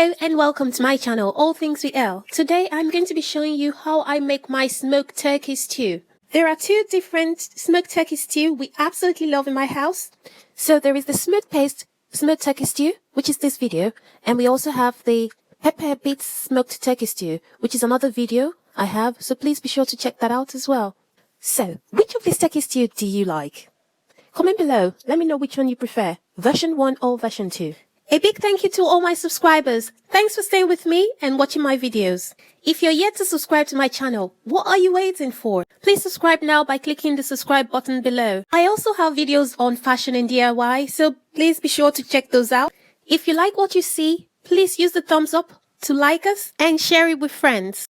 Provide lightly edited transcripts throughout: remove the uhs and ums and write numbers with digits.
Hello and welcome to my channel, All Things with Elle. Today I'm going to be showing you how I make my smoked turkey stew. There are two different smoked turkey stew we absolutely love in my house. So there is the smoked paste smoked turkey stew, which is this video, and we also have the pepper beets smoked turkey stew, which is another video I have, so please be sure to check that out as well. So, which of these turkey stew do you like? Comment below, let me know which one you prefer, version 1 or version 2. A big thank you to all my subscribers. Thanks for staying with me and watching my videos. If you're yet to subscribe to my channel, what are you waiting for? Please subscribe now by clicking the subscribe button below. I also have videos on fashion and DIY, so please be sure to check those out. If you like what you see, please use the thumbs up to like us and share it with friends.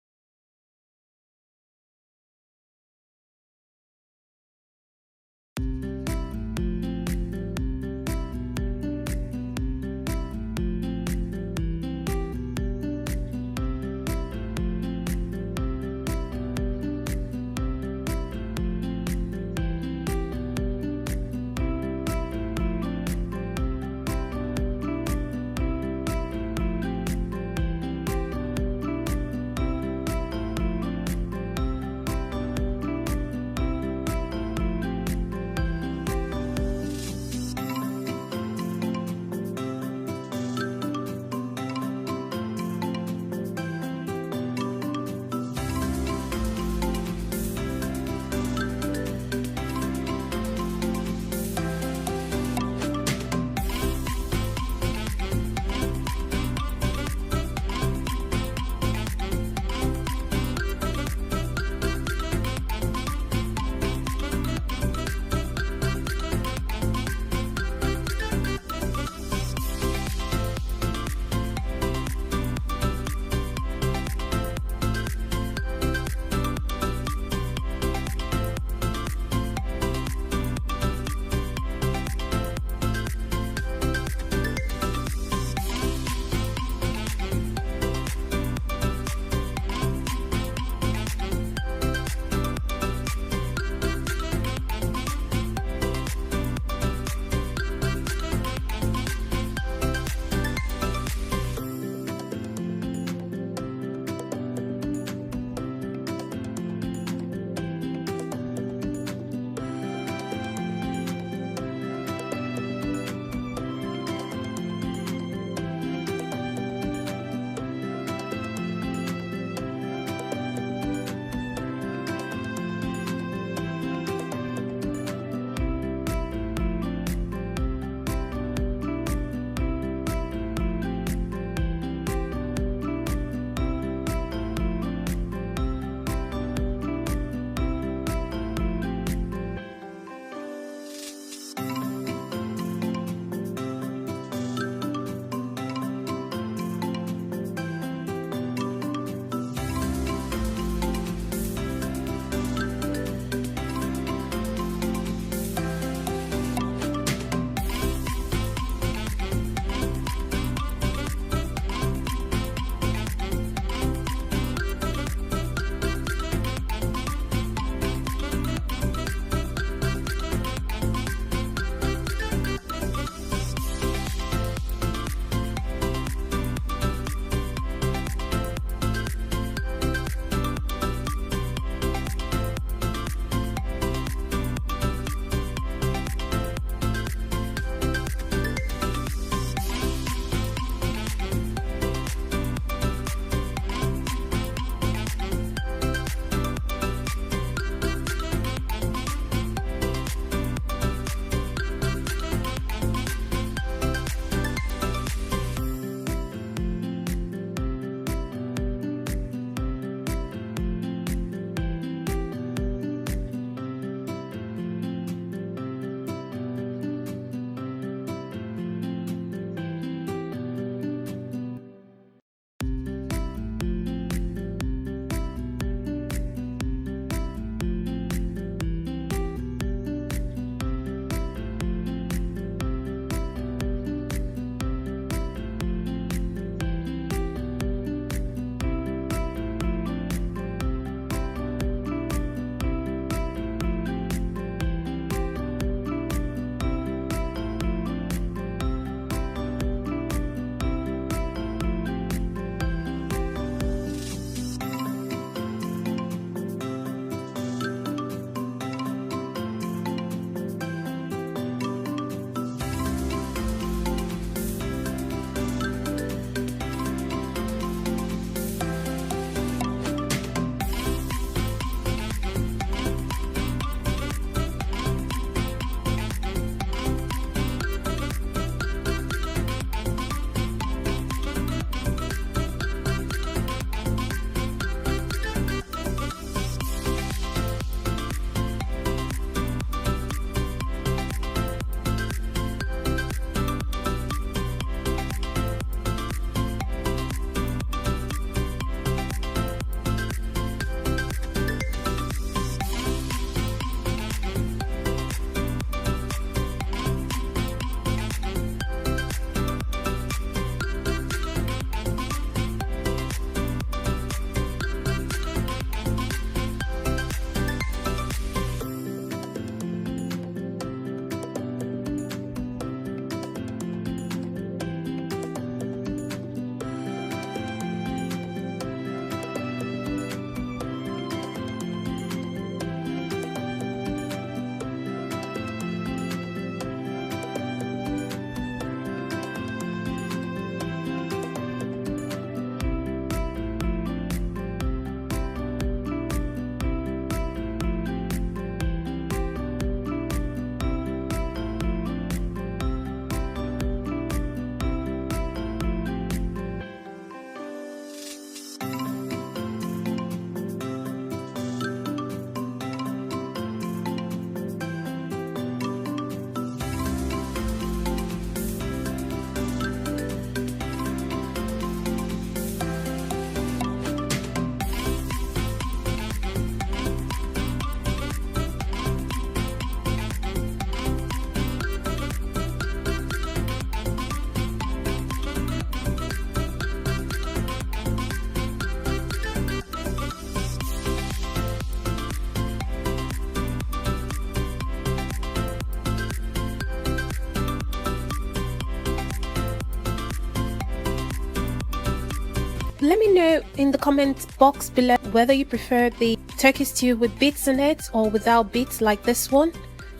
let me know in the comment box below whether you prefer the turkey stew with bits in it or without bits like this one.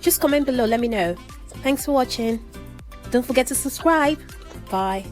Just comment below, let me know. Thanks for watching. Don't forget to subscribe. Bye.